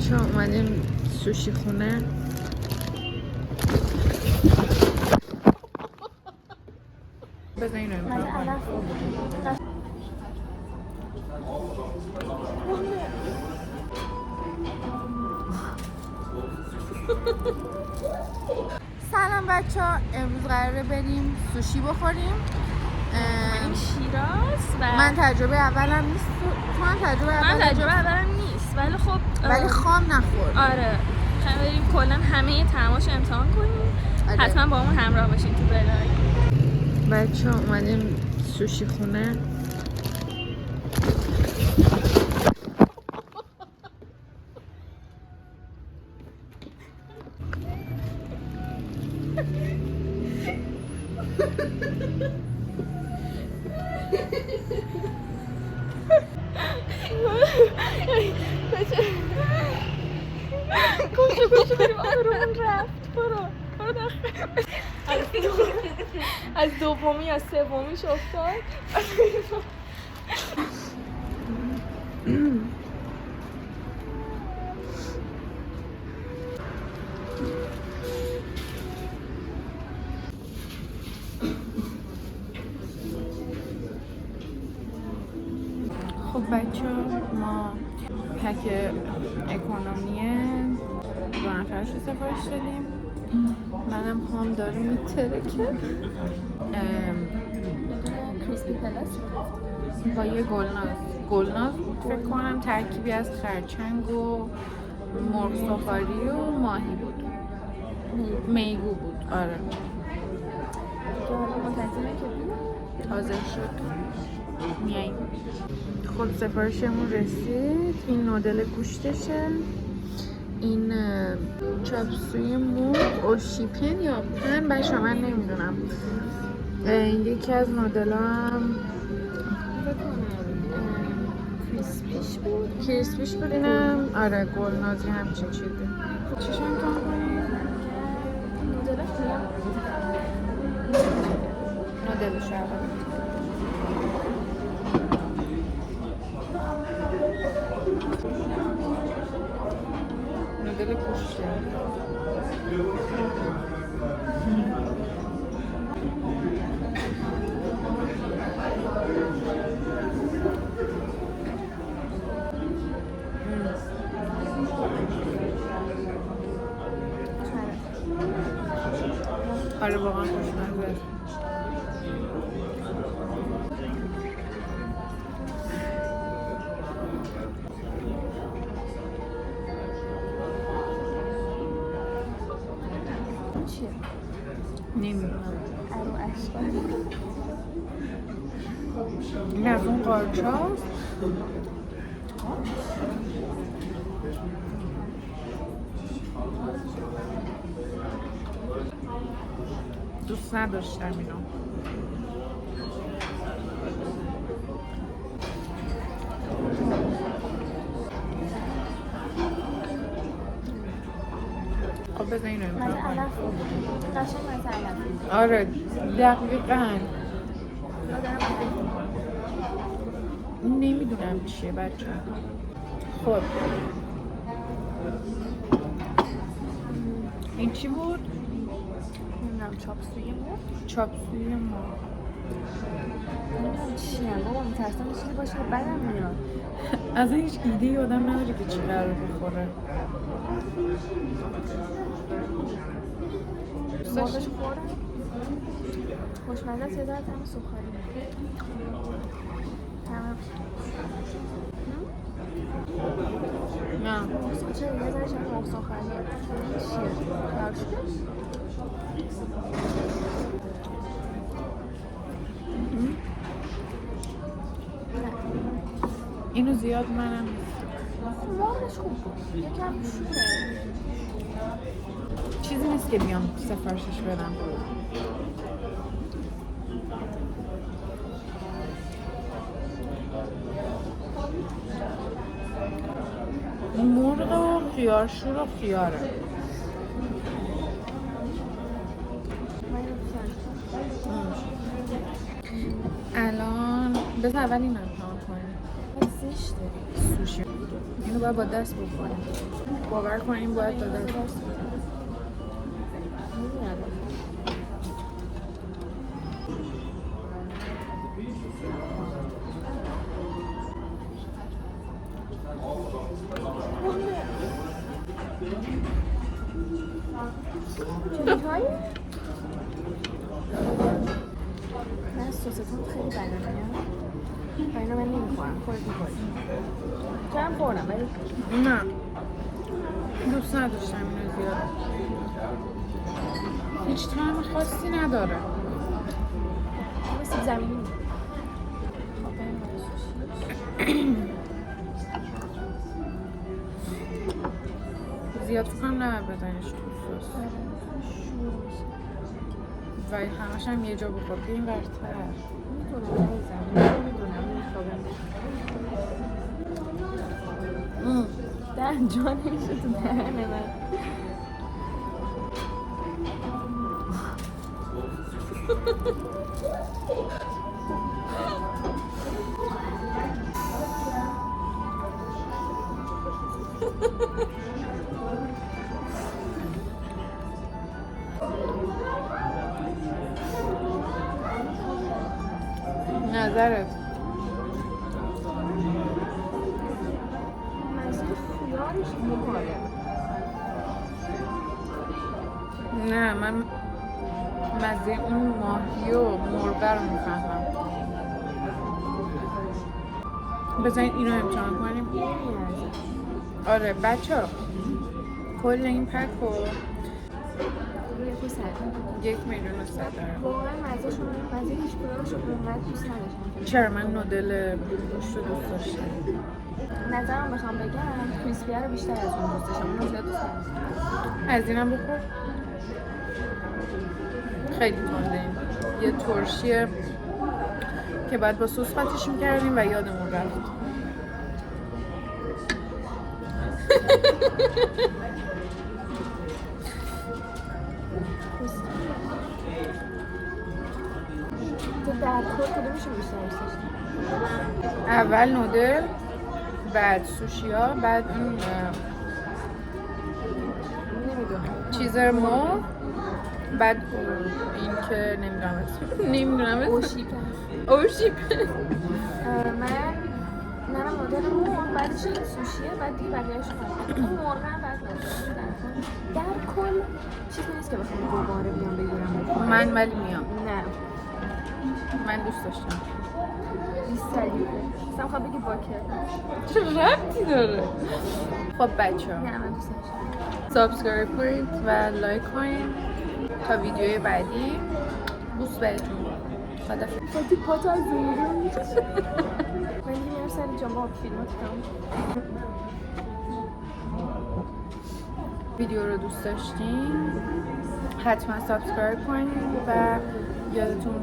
بچه ها اومدیم سوشی خونه. بزن اینو امتحان کنیم. سلام بچه ها، امروز قراره بریم سوشی بخوریم. شیراز و من تجربه اولم نیست. من تجربه اولم نیست، ولی خب ولی خام نخور. آره میخوایم بریم کلا همه طعماشو امتحان کنیم. آره. حتما با همون همراه باشین تو بلاگ. بچه ها اومدیم سوشی خونه. کوچه بریم آروم رفت. برو از دومی از سومیش افتاد. خب بچه ما پک اکونومیه 2 نفرش رو سفارش دادیم. منم هم داره میترکه کریسپی پلاس با یه گلناز بود فکر کنم، ترکیبی از خرچنگ و مرغ سفاری و ماهی بود، میگو بود. آره منتظره که تازه شد میاییم. خب سفارشمون رسید. این نودل گوشتشه، این چاپسوی مرغ اوشیپن یا پن بچه من نمیدونم. این یکی از نودل هم کریسپیش بود. اینم آره گلنازی همچین چیزی. چیش امتحان کنیم؟ نودلش اول نودل گوشته. آره واقعا خوشمزه. چیه؟ نمیدونم. ارو اشکال این از اون قارچ هاست. دوست نداشتم اینو. خب بزن اینو امتحان کنیم. قشنگ مزه علف. آره دقیقاً. نمیدونم چیه بچه. خب این چی بود؟ نمیدونم چاپسوی مرغ. چاپسوی مرغ. نمیدونم چیه بابا، میترسم چیزی باشه که بدم میاد. از هیچ ایده آدم نداره که چی قرار بخوره. مرغش خوردم خوشمزه است. یه ذره طعم سوخاری نه چرا یه ذره شبیه مرغ سوخاریه. چیه؟ لاکشوش؟ اینو زیاد منم مرغش خوب بود، یکم شوره. چیزی نیست که بیام سفارشش بدم. مرغ و خیارشور و خیاره. الان بذار اول این امتحان کنیم. زشته سوشی اینو باید با دست بکنیم. باور کنیم باید داده من سوستون خیلی بدم میاد و اینو من نمیخورم. خودت میخوری. چرا خوردم ولی نه دوست نداشتم اینو زیاد. هیچ طعم خاصی نداره. سیب زمینی. زیاد فکرم نباید بدنش تو سس و همش هم یه جا بخور بیاییم برتر. در جا نمیشه تو دهن من. نظرت؟ مزه خیارش میماره. نه من مزه اون ماهی و مرغ رو میفهمم. بذارین اینو امتحان کنیم. آره بچه ها کل این پک رو 1,100,000 داره. واقعا مزه هیچ کدومشون اونقدر دوست نداشتم. چرا؟ من نودل گوشت رو دوست داشتم. نظرم بخوام بگم کریسپیه رو بیشتر از اون دوست داشتم. اون رو زیاد دوست نداشتم. از اینم بخور. خیلی تنده این. یه ترشیه که بعد با سس قاطیش میکردیم و یادمون رفت. تو در کل کدومشون بیشتر دوست داشتی؟ اول نودل، بعد سوشیا، بعد اون نمیدونم. چیز مرغ، بعد این که نمیدونم اوشیپ. منم مدل مرغ، بعدش این سوشیه، بعد دیگه بقیه‌اش اون مرغ هم بعد در کل چیزی نیست که بخوام دوباره بیام بگیرم. من ولی میام. نه من دوست داشتم. 20 سالی اصلا خواهم بگی باکر. چه ربطی داره؟ خب بچه ها نه من دوست داشتم. سابسکرایب کنید و لایک کنید تا ویدیوی بعدی. بوس بهتون. خدافظ. خاطی پاتا از زنگی من دیگه میرم سر جامعه فیلمات کنم. ویدیو رو دوست داشتین حتما سابسکرایب کنید و یادتون